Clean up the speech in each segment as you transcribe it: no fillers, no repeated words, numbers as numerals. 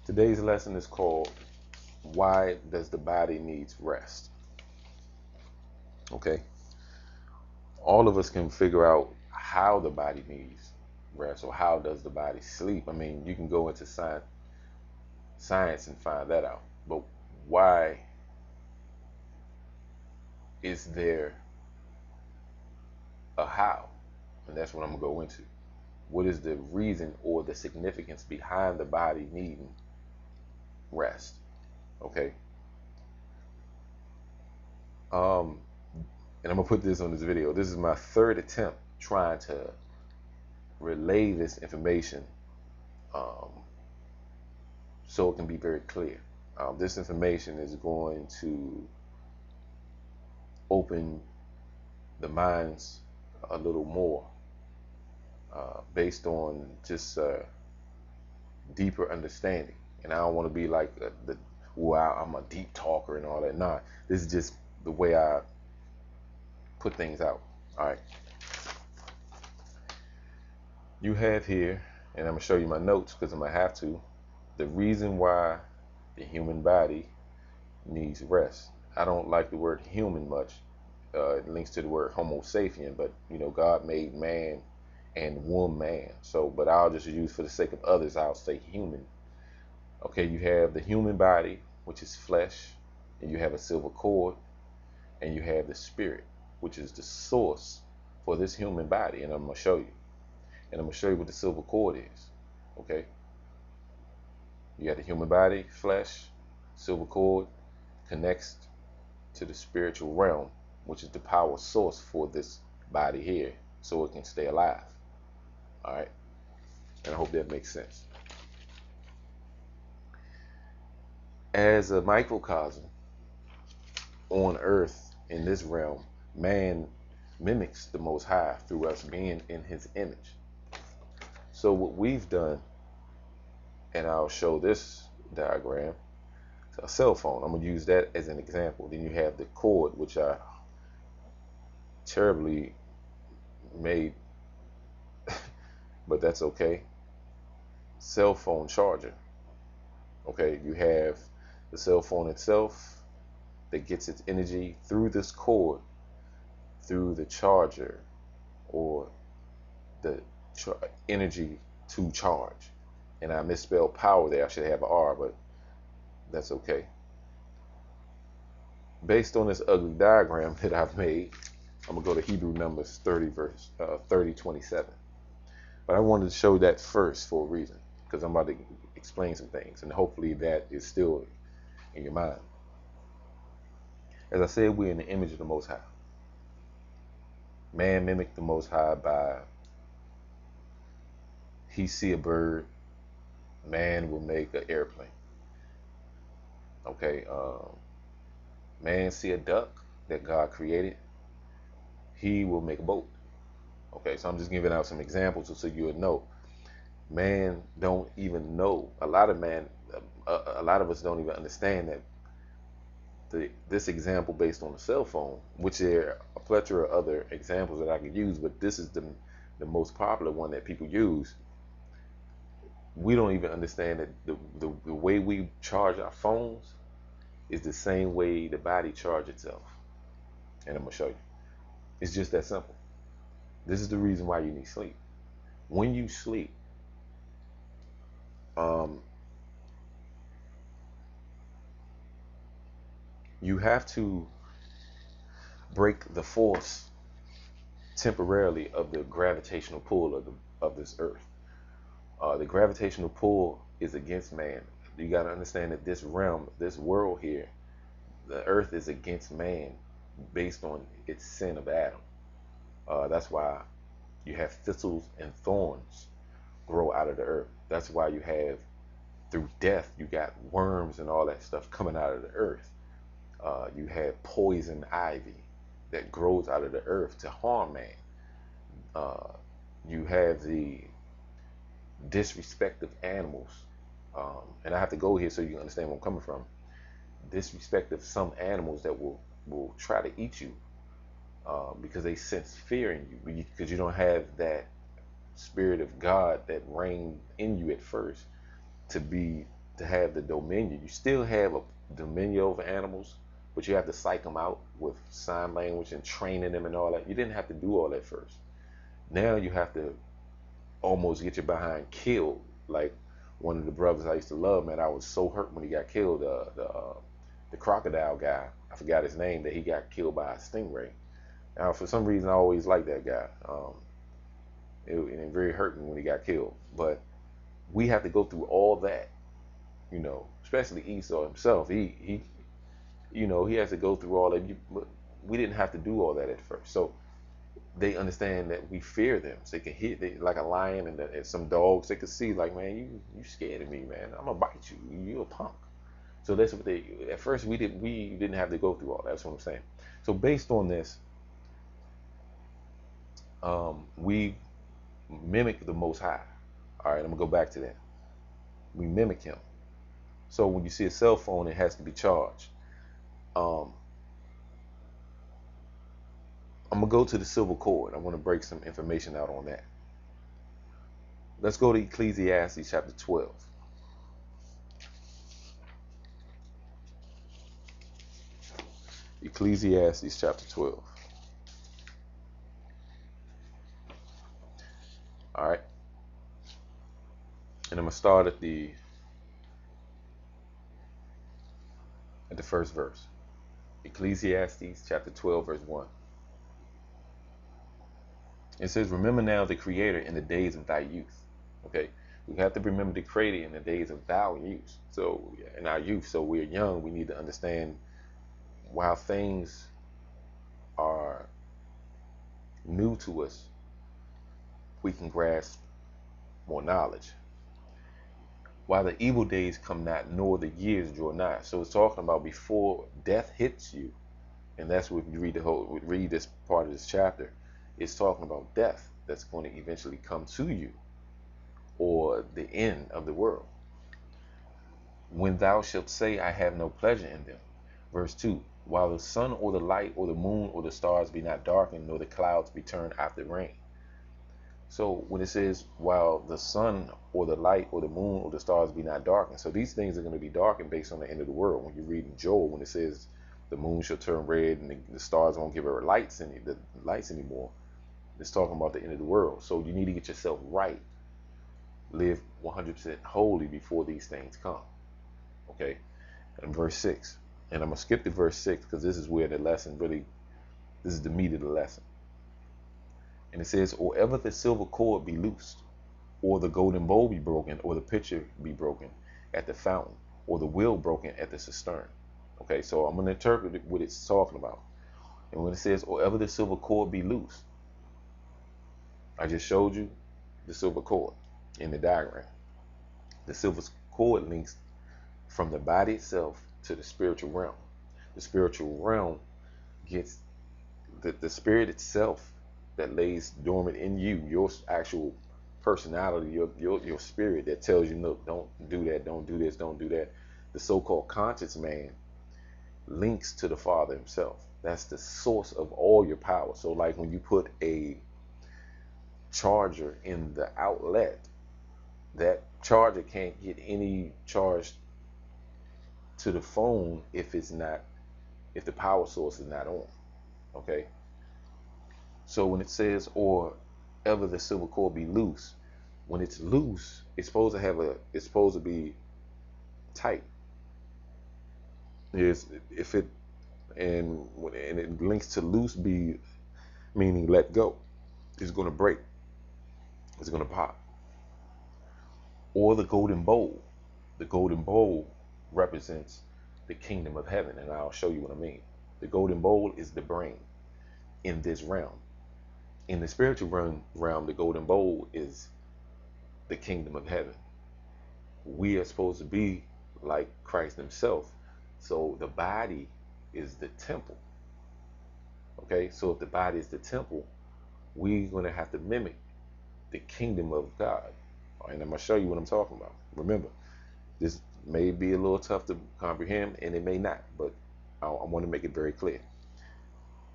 Today's lesson is called Why Does the Body Needs Rest? Okay. All of us can figure out how the body needs rest, or how does the body sleep. I mean, you can go into science and find that out. But why is there a how? And that's what I'm going to go into. What is the reason or the significance behind the body needing rest? Okay. And I'm gonna put this on this video. This is my third attempt trying to relay this information, so it can be very clear. This information is going to open the minds a little more, based on just deeper understanding. And I don't want to be like I'm a deep talker and all that. Nah, this is just the way I put things out. All right. You have here, and I'm going to show you my notes because I'm going to have to, the reason why the human body needs rest. I don't like the word human much. It links to the word homo sapien, but God made man and woman. So, but I'll just use, for the sake of others, I'll say human. Okay, you have the human body, which is flesh, and you have a silver cord, and you have the spirit, which is the source for this human body. And I'm going to show you. And I'm going to show you what the silver cord is. Okay? You got the human body, flesh, silver cord, connects to the spiritual realm, which is the power source for this body here, so it can stay alive. All right? And I hope that makes sense. As a microcosm on earth, in this realm, man mimics the Most High through us being in his image. So what we've done, and I'll show this diagram, a cell phone. I'm going to use that as an example. Then you have the cord, which I terribly made, but that's okay. Cell phone charger. Okay, you have the cell phone itself that gets its energy through this cord, through the charger, or the energy to charge. And I misspelled power there. I should have an R, but that's okay. Based on this ugly diagram that I've made, I'm going to go to Hebrew Numbers 30:27. But I wanted to show that first for a reason, because I'm about to explain some things, and hopefully that is still in your mind. As I said, we're in the image of the Most High. Man mimicked the Most High by, he see a bird, man will make an airplane. Okay, man see a duck that God created, he will make a boat. Okay, so I'm just giving out some examples so you would know. Man don't even know. A lot of us don't even understand that this example based on the cell phone, which there are a plethora of other examples that I could use, but this is the most popular one that people use. We don't even understand that the way we charge our phones is the same way the body charges itself. And I'm going to show you. It's just that simple. This is the reason why you need sleep. When you sleep, you have to break the force temporarily of the gravitational pull of this earth. The gravitational pull is against man. You got to understand that this realm, this world here, the earth is against man based on its sin of Adam. That's why you have thistles and thorns grow out of the earth. That's why you have, through death, you got worms and all that stuff coming out of the earth. You have poison ivy that grows out of the earth to harm man. You have the disrespect of animals. And I have to go here so you can understand where I'm coming from. Disrespect of some animals that will try to eat you, because they sense fear in you, because you don't have that spirit of God that reigned in you at first to be to have the dominion. You still have a dominion over animals, but you have to psych them out with sign language and training them and all that. You didn't have to do all that first. Now you have to almost get your behind killed. Like one of the brothers I used to love, man, I was so hurt when he got killed. The crocodile guy, I forgot his name, that he got killed by a stingray. Now, for some reason, I always liked that guy. It very hurt me when he got killed. But we have to go through all that, especially Esau himself. He has to go through all that. We didn't have to do all that at first. So they understand that we fear them. So they can hit like a lion and some dogs. They could see like, man, you scared of me, man. I'm gonna bite you. You're a punk. So that's what at first we didn't have to go through all that. That's what I'm saying. So based on this, we mimic the Most High. All right, I'm gonna go back to that. We mimic him. So when you see a cell phone, it has to be charged. I'm gonna go to the silver cord. I want to break some information out on that. Let's go to Ecclesiastes chapter 12. Ecclesiastes chapter 12. All right. And I'm going to start at the first verse. Ecclesiastes chapter 12, verse 1. It says, remember now the Creator in the days of thy youth. Okay. We have to remember the Creator in the days of thou youth. So in our youth, so we're young, we need to understand while things are new to us, we can grasp more knowledge. While the evil days come not, nor the years draw nigh. So it's talking about before death hits you, and that's what you read this part of this chapter. It's talking about death that's going to eventually come to you, or the end of the world. When thou shalt say, I have no pleasure in them. Verse 2. While the sun or the light or the moon or the stars be not darkened, nor the clouds be turned after rain. So when it says, while the sun or the light or the moon or the stars be not darkened, so these things are going to be darkened based on the end of the world. When you read in Joel, when it says the moon shall turn red and the stars won't give her lights anymore, it's talking about the end of the world. So you need to get yourself right. Live 100% holy before these things come. Okay? And verse 6. And I'm going to skip to verse 6 because this is where the lesson this is the meat of the lesson. And it says, or ever the silver cord be loosed, or the golden bowl be broken, or the pitcher be broken at the fountain, or the wheel broken at the cistern. Okay, so I'm going to interpret what it's talking about. And when it says, or ever the silver cord be loosed, I just showed you the silver cord in the diagram. The silver cord links from the body itself to the spiritual realm. The spiritual realm gets the spirit itself that lays dormant in you, your actual personality, your spirit that tells you, look, don't do that, don't do this, don't do that. The so-called conscious man links to the Father himself. That's the source of all your power. So like when you put a charger in the outlet, that charger can't get any charge to the phone if the power source is not on. Okay. So when it says, or ever the silver cord be loose, when it's loose, it's supposed to be tight. And it links to loose be meaning let go. It's going to break. It's going to pop. Or the golden bowl. The golden bowl represents the kingdom of heaven, and I'll show you what I mean. The golden bowl is the brain in this realm. In the spiritual realm, the golden bowl is the kingdom of heaven. We are supposed to be like Christ himself. So the body is the temple. Okay, so if the body is the temple, we're going to have to mimic the kingdom of God. And I'm going to show you what I'm talking about. Remember, this may be a little tough to comprehend, and it may not, but I want to make it very clear.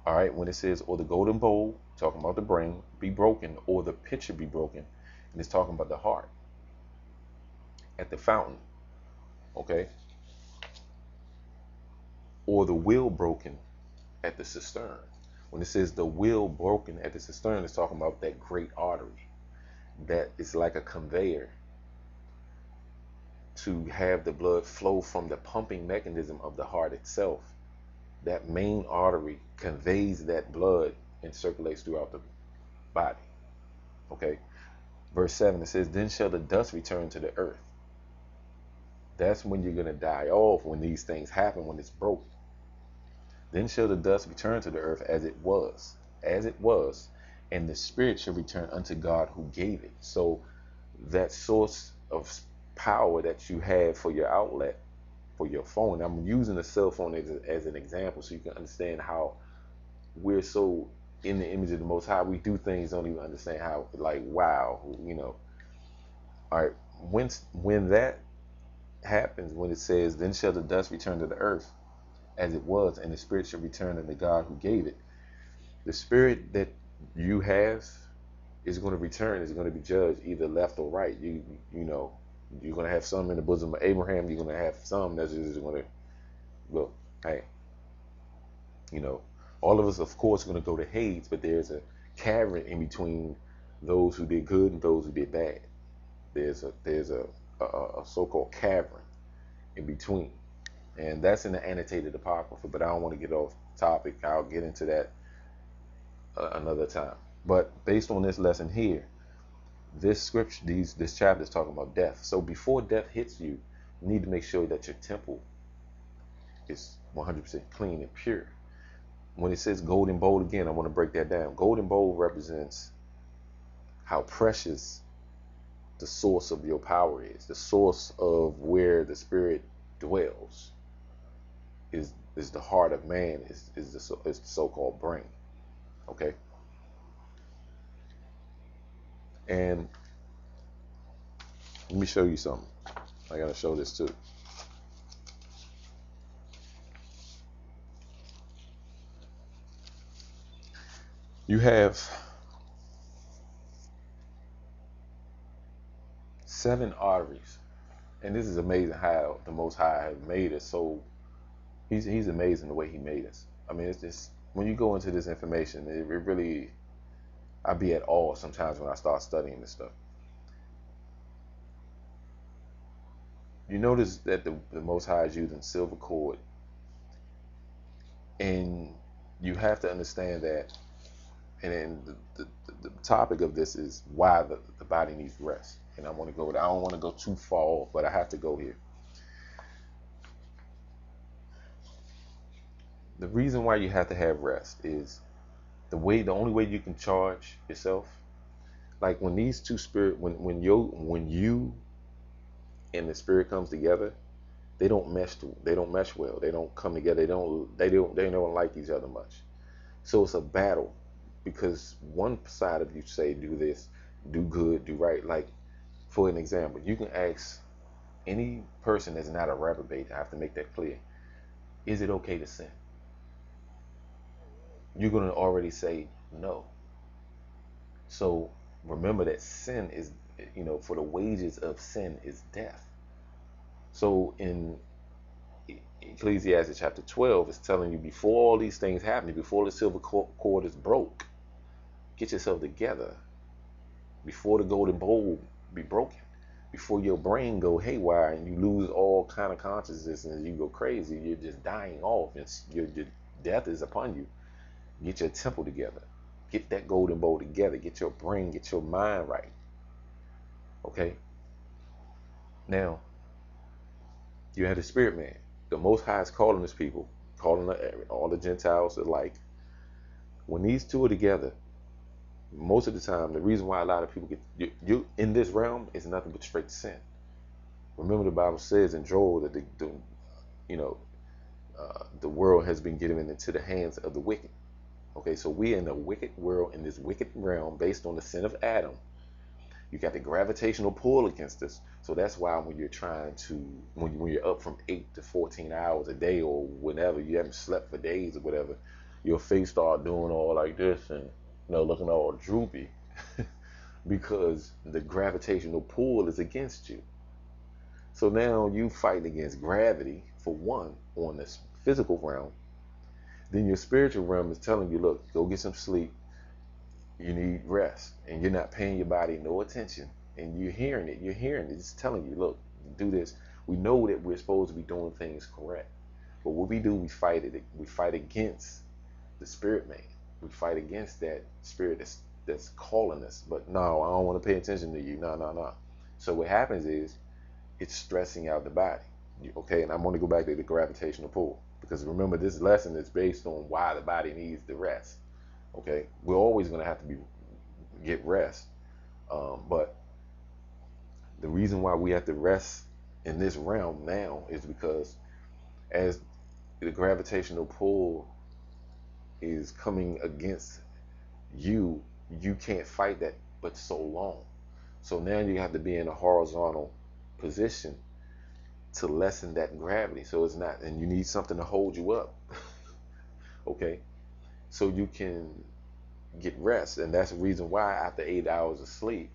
All right, when it says, or the golden bowl, talking about the brain, be broken, or the pitcher be broken, and it's talking about the heart. At the fountain, Okay, or the will broken at the cistern. When it says the will broken at the cistern, it's talking about that great artery that is like a conveyor to have the blood flow from the pumping mechanism of the heart itself. That main artery conveys that blood and circulates throughout the body. Okay, verse 7, it says, then shall the dust return to the earth. That's when you're going to die off, when these things happen, when it's broken. Then shall the dust return to the earth as it was, and the spirit shall return unto God who gave it. So that source of power that you have for your outlet, for your phone, I'm using the cell phone as an example so you can understand how we're so in the image of the Most High. We do things, don't even understand how, like, wow, you know. All right, when that happens, when it says, then shall the dust return to the earth as it was, and the spirit shall return unto God who gave it. The spirit that you have is going to return, is going to be judged either left or right. You know, you're going to have some in the bosom of Abraham. You're going to have some that's just going to, well, hey, you know, all of us, of course, are going to go to Hades, but there's a cavern in between those who did good and those who did bad. There's a so-called cavern in between. And that's in the annotated apocrypha, but I don't want to get off topic. I'll get into that another time. But based on this lesson here, this scripture, this chapter is talking about death. So before death hits you, you need to make sure that your temple is 100% clean and pure. When it says golden bowl, again, I want to break that down. Golden bowl represents how precious the source of your power is, the source of where the spirit dwells. Is the heart of man, is the so-called brain. Okay, and let me show you something. I gotta show this too. You have 7 arteries, and this is amazing how the Most High has made us. So he's amazing the way he made us. I mean, it's just, when you go into this information, it really, I be at awe sometimes when I start studying this stuff. You notice that the Most High is using silver cord, and you have to understand that. And then the topic of this is why the body needs rest. And I don't want to go too far off, but I have to go here. The reason why you have to have rest is the only way you can charge yourself. Like when these two spirit, when you and the spirit comes together, they don't mesh well. They don't come together. They don't like each other much. So it's a battle, because one side of you say do this, do good, do right. Like, for an example, you can ask any person that's not a reprobate, I have to make that clear, is it okay to sin? You're going to already say no. So remember that sin is, for the wages of sin is death. So in Ecclesiastes chapter 12, it's telling you, before all these things happen, before the silver cord is broke, get yourself together. Before the golden bowl be broken, before your brain go haywire and you lose all kind of consciousness and you go crazy, you're just dying off. Your death is upon you. Get your temple together. Get that golden bowl together. Get your brain, get your mind right. Okay? Now, you had the spirit man. The Most High is calling his people, calling all the Gentiles alike. When these two are together, most of the time, the reason why a lot of people get you in this realm is nothing but straight sin. Remember, the Bible says in Joel that the world has been given into the hands of the wicked. Okay, so we're in a wicked world, in this wicked realm, based on the sin of Adam. You got the gravitational pull against us. So that's why when you're when you're up from 8 to 14 hours a day, or whenever you haven't slept for days or whatever, your face start doing all like this and looking all droopy because the gravitational pull is against you. So now you fight against gravity for one on this physical realm. Then your spiritual realm is telling you, look, go get some sleep. You need rest, and you're not paying your body no attention, and you're hearing it. You're hearing it. It's telling you, look, do this. We know that we're supposed to be doing things correct, but what we do, we fight it. We fight against the spirit man. We fight against that spirit that's calling us. But no, I don't want to pay attention to you. No, no, no. So what happens is it's stressing out the body. Okay, and I'm going to go back to the gravitational pull, because remember, this lesson is based on why the body needs the rest. Okay, we're always going to have to get rest, but the reason why we have to rest in this realm now is because as the gravitational pull is coming against you, you can't fight that but so long. So now you have to be in a horizontal position to lessen that gravity. So it's not, and you need something to hold you up. Okay, so you can get rest, and that's the reason why after 8 hours of sleep,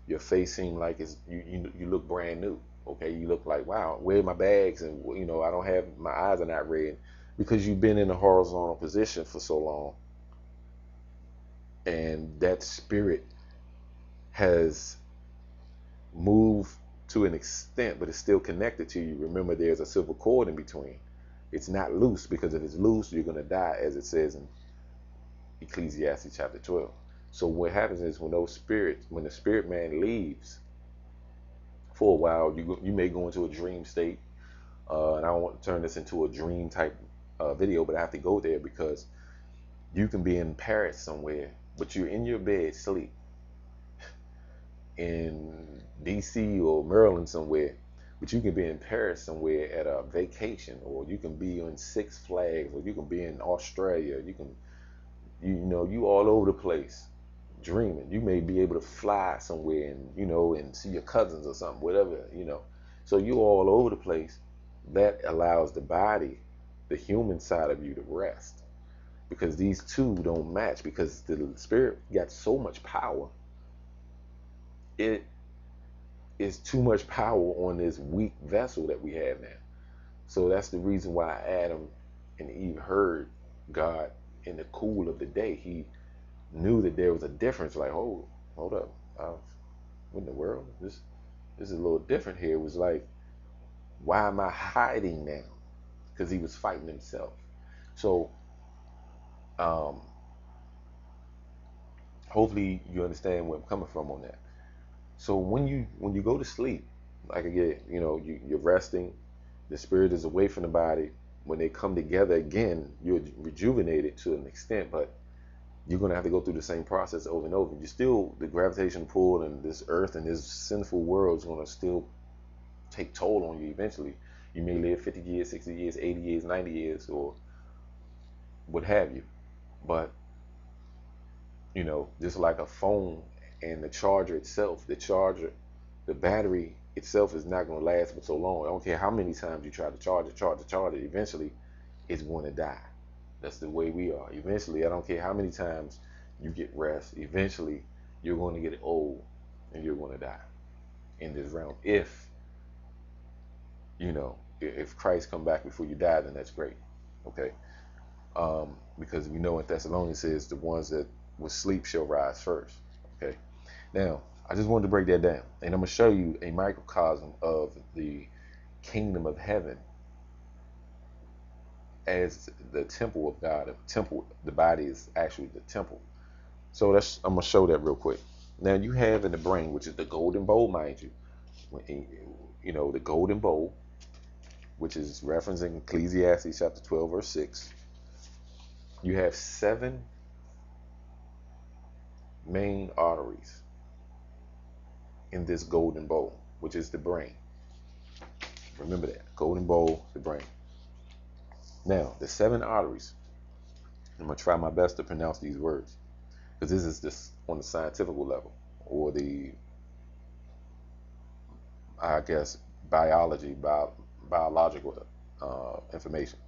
your face seems like you look brand new. Okay, you look like, wow, where are my bags? And I don't have, my eyes are not red, because you've been in a horizontal position for so long, and that spirit has moved to an extent, but it's still connected to you. Remember, there's a silver cord in between. It's not loose, because if it's loose, you're going to die, as it says in Ecclesiastes chapter 12. So what happens is when the spirit man leaves for a while, you may go into a dream state. And I don't want to turn this into a dream type video, but I have to go there because you can be in Paris somewhere, but you're in your bed sleep in DC or Maryland somewhere, but you can be in Paris somewhere at a vacation, or you can be on Six Flags, or you can be in Australia. You all over the place dreaming. You may be able to fly somewhere and see your cousins or something, whatever. So you all over the place. That allows the body, the human side of you, to rest, because these two don't match, because the spirit got so much power. It is too much power on this weak vessel that we have now. So that's the reason why Adam and Eve heard God in the cool of the day. He knew that there was a difference. Like, hold up, what in the world? This is a little different here. It was like, why am I hiding now? Because he was fighting himself. So, hopefully you understand where I'm coming from on that. So when you go to sleep, like again, you're resting. The spirit is away from the body. When they come together again, you're rejuvenated to an extent, but you're going to have to go through the same process over and over. The gravitation pull and this earth and this sinful world is going to still take toll on you eventually. You may live 50 years, 60 years, 80 years, 90 years, or what have you. But, just like a phone and the charger itself, the battery itself is not going to last for so long. I don't care how many times you try to charge it, eventually it's going to die. That's the way we are. Eventually, I don't care how many times you get rest, eventually you're going to get old and you're going to die in this realm. If Christ come back before you die, then that's great. Okay. Because we know in Thessalonians says the ones that will sleep shall rise first. Okay. Now, I just wanted to break that down, and I'm going to show you a microcosm of the kingdom of heaven as the temple of God. The body is actually the temple. So I'm going to show that real quick. Now, you have in the brain, which is the golden bowl, mind you, the golden bowl, which is referencing Ecclesiastes chapter 12, verse 6. You have 7 main arteries in this golden bowl, which is the brain. Remember that. Golden bowl, the brain. Now, the 7 arteries, I'm going to try my best to pronounce these words, because this is just on the scientific level, or the, I guess, biological information.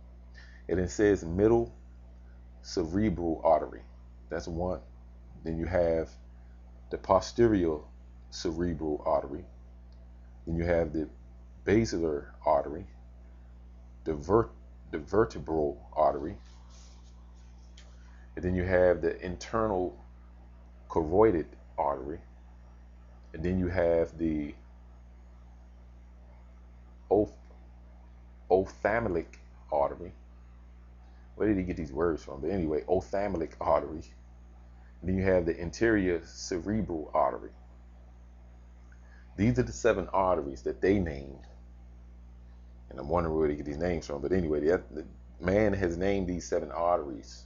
And it says middle cerebral artery. That's one. Then you have the posterior cerebral artery. Then you have the basilar artery, the vertebral artery, and then you have the internal carotid artery, and then you have the ophthalmic artery. Where did he get these words from? But anyway, ophthalmic artery. And then you have the anterior cerebral artery. These are the 7 arteries that they named. And I'm wondering where they get these names from. But anyway, the man has named these 7 arteries.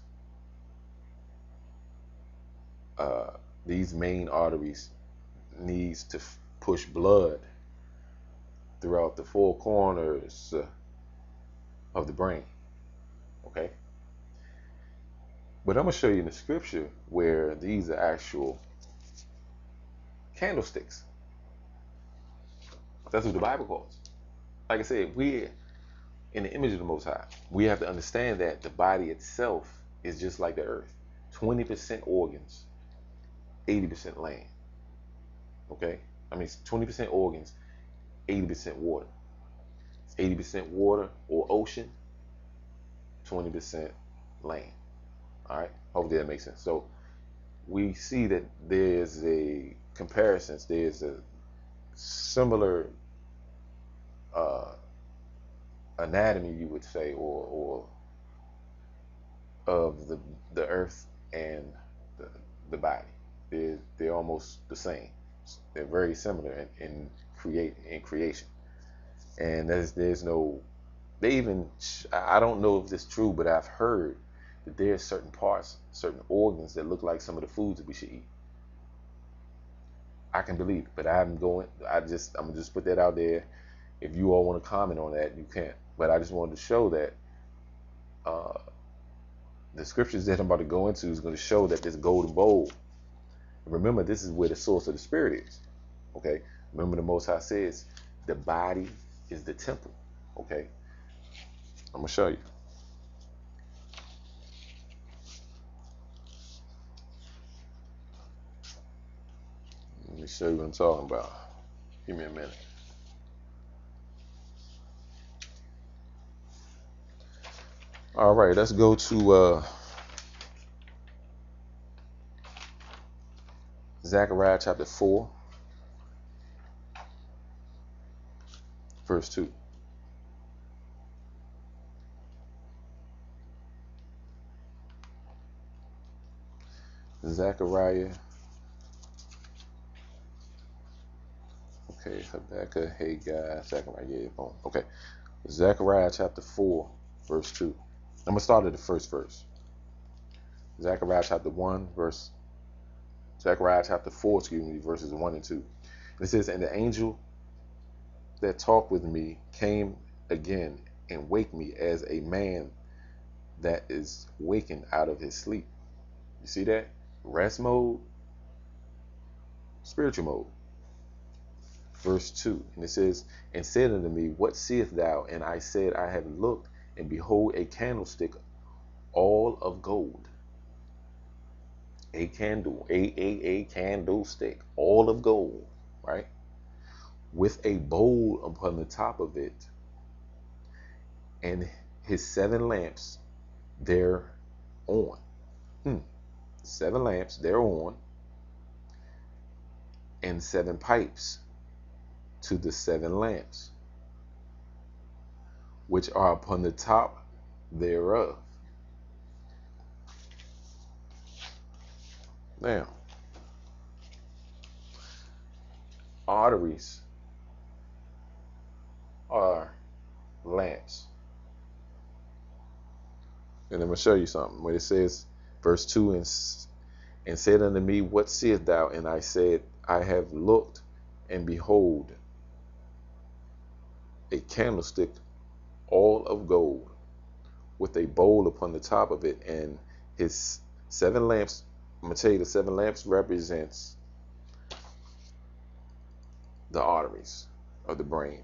These main arteries needs to push blood throughout the 4 corners of the brain. Okay? But I'm going to show you in the scripture where these are actual candlesticks. That's what the Bible calls. Like I said, we're in the image of the Most High. We have to understand that the body itself is just like the earth. 20% organs, 80% land. Okay? I mean, 20% organs, 80% water. 80% water or ocean, 20% land. All right? Hopefully that makes sense. So we see that there's a comparison. There's a similar anatomy, you would say, or of the earth and the body. They're almost the same. They're very similar in creation. And there's no, they even, I don't know if this is true, but I've heard that there's certain parts, certain organs that look like some of the foods that we should eat. I can believe it, but I'm gonna just put that out there. If you all want to comment on that, you can. But I just wanted to show that the scriptures that I'm about to go into is going to show that this golden bowl. Remember, this is where the source of the spirit is. Okay. Remember, the Most High says the body is the temple. Okay. I'm gonna show you. Let me show you what I'm talking about. Give me a minute. All right, let's go to Zechariah chapter 4, verse 2. Zechariah. Okay, Habakkuk, Haggai, Zechariah. Yeah, boom. Okay, Zechariah chapter 4, verse 2. I'm going to start at the first verse. Zechariah chapter 1, Zechariah chapter 4, verses 1 and 2. It says, and the angel that talked with me came again and waked me as a man that is wakened out of his sleep. You see that? Rest mode, spiritual mode. Verse 2, and it says, and said unto me, what seest thou? And I said, I have looked, and behold, a candlestick all of gold. A candlestick all of gold, right? With a bowl upon the top of it, and his 7 lamps thereon. 7 lamps thereon, and 7 pipes to the 7 lamps, which are upon the top thereof. Now, arteries are lamps. And I'm going to show you something. When it says, verse 2, and said unto me, what seest thou? And I said, I have looked, and behold, a candlestick all of gold, with a bowl upon the top of it, and his 7 lamps. I'm going to tell you, the 7 lamps represents the arteries of the brain.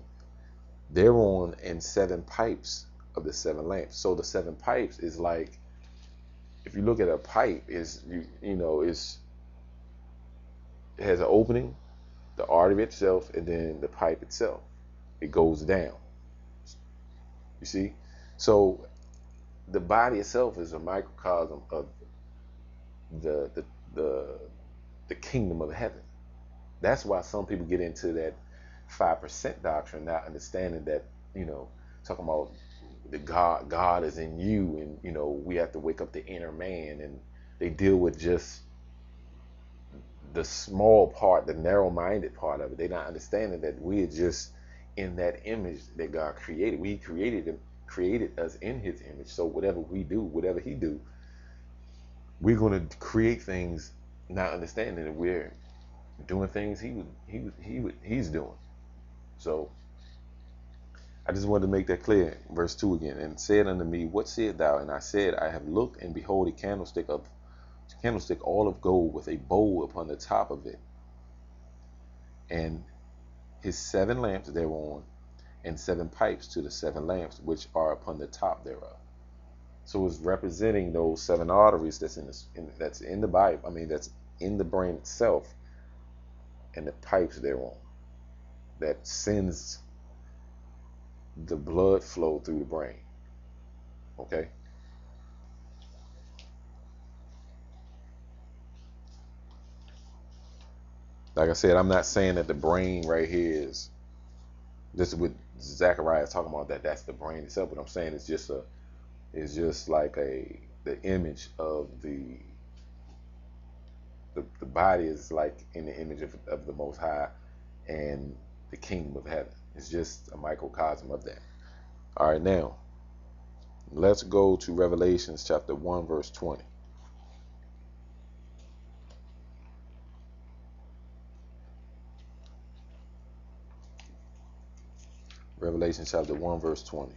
Thereon, and 7 pipes of the 7 lamps. So the 7 pipes is like, if you look at a pipe, it has an opening, the artery itself, and then the pipe itself. it goes down. You see? So the body itself is a microcosm of the the the, the kingdom of heaven. That's why some people get into that 5% doctrine, not understanding that, talking about the God is in you, and we have to wake up the inner man, and they deal with just the small part, the narrow-minded part of it. They're not understanding that we are just in that image that God created. We created us in His image. So whatever we do, whatever He do, we're going to create things, not understanding that we're doing things He's doing. So I just wanted to make that clear. Verse 2 again. And said unto me, what said thou? And I said, I have looked, and behold, a candlestick all of gold, with a bowl upon the top of it, and his 7 lamps thereon, and 7 pipes to the 7 lamps which are upon the top thereof. So it's representing those 7 arteries that's in the Bible. I mean, that's in the brain itself, and the pipes thereon that sends the blood flow through the brain. Okay. Like I said, I'm not saying that the brain right here is, this is what Zechariah is talking about, that's the brain itself. But I'm saying it's just like the image of the body is like in the image of the Most High and the kingdom of heaven. It's just a microcosm of that. All right, now let's go to Revelations chapter 1 verse 20. Revelation chapter 1 verse 20.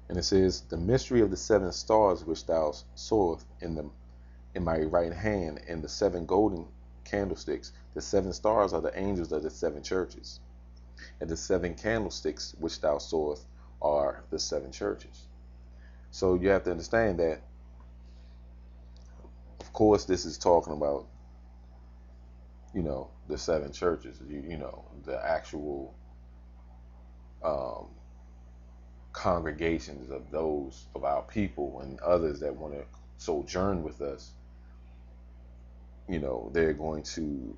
And it says, the mystery of the 7 stars which thou sawest in my right hand, and the 7 golden candlesticks. The 7 stars are the angels of the 7 churches, and the 7 candlesticks which thou sawest are the 7 churches. So you have to understand that, of course, this is talking about, the 7 churches, the actual congregations of those of our people and others that want to sojourn with us. They're going to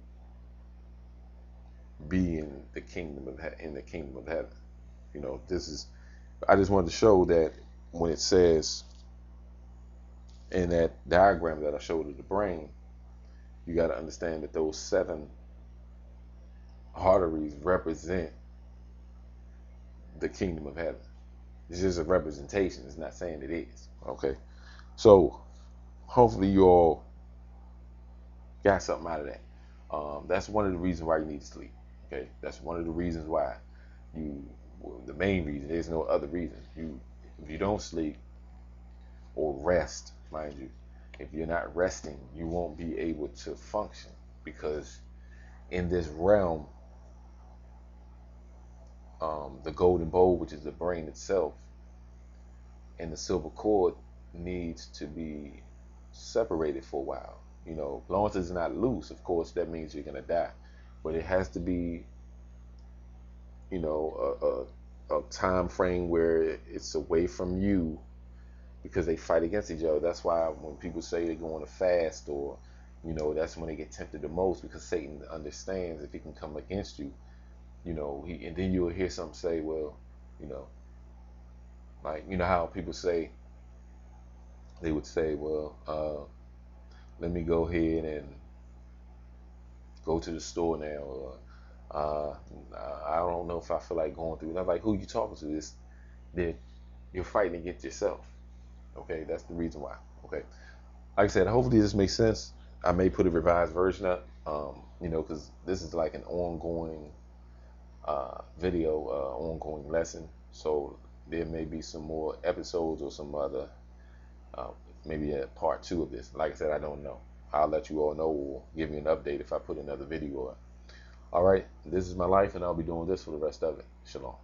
be in the kingdom of heaven. I just wanted to show that when it says in that diagram that I showed of the brain, you got to understand that those 7 arteries represent the kingdom of heaven. It's just a representation. It's not saying it is. Okay. So hopefully you all got something out of that. That's one of the reasons why you need to sleep. Okay. That's one of the reasons why the main reason. There's no other reason. If you don't sleep or rest, mind you, if you're not resting, you won't be able to function, because in this realm, the golden bowl, which is the brain itself, and the silver cord needs to be separated for a while. As long as it's not loose, of course, that means you're gonna die. But it has to be, a time frame where it's away from you, because they fight against each other. That's why when people say they go on a fast, or that's when they get tempted the most, because Satan understands if he can come against you, and then you'll hear something say, well, like, how people say, they would say, well, let me go ahead and go to the store now, or I don't know if I feel like going through. And I'm like, who you talking to? You're fighting against yourself. Okay, that's the reason why. Okay, like I said, hopefully this makes sense. I may put a revised version up, because this is like an ongoing video, ongoing lesson. So there may be some more episodes or some other, maybe a part 2 of this. Like I said, I don't know. I'll let you all know, or give me an update if I put another video up. All right, this is my life, and I'll be doing this for the rest of it. Shalom.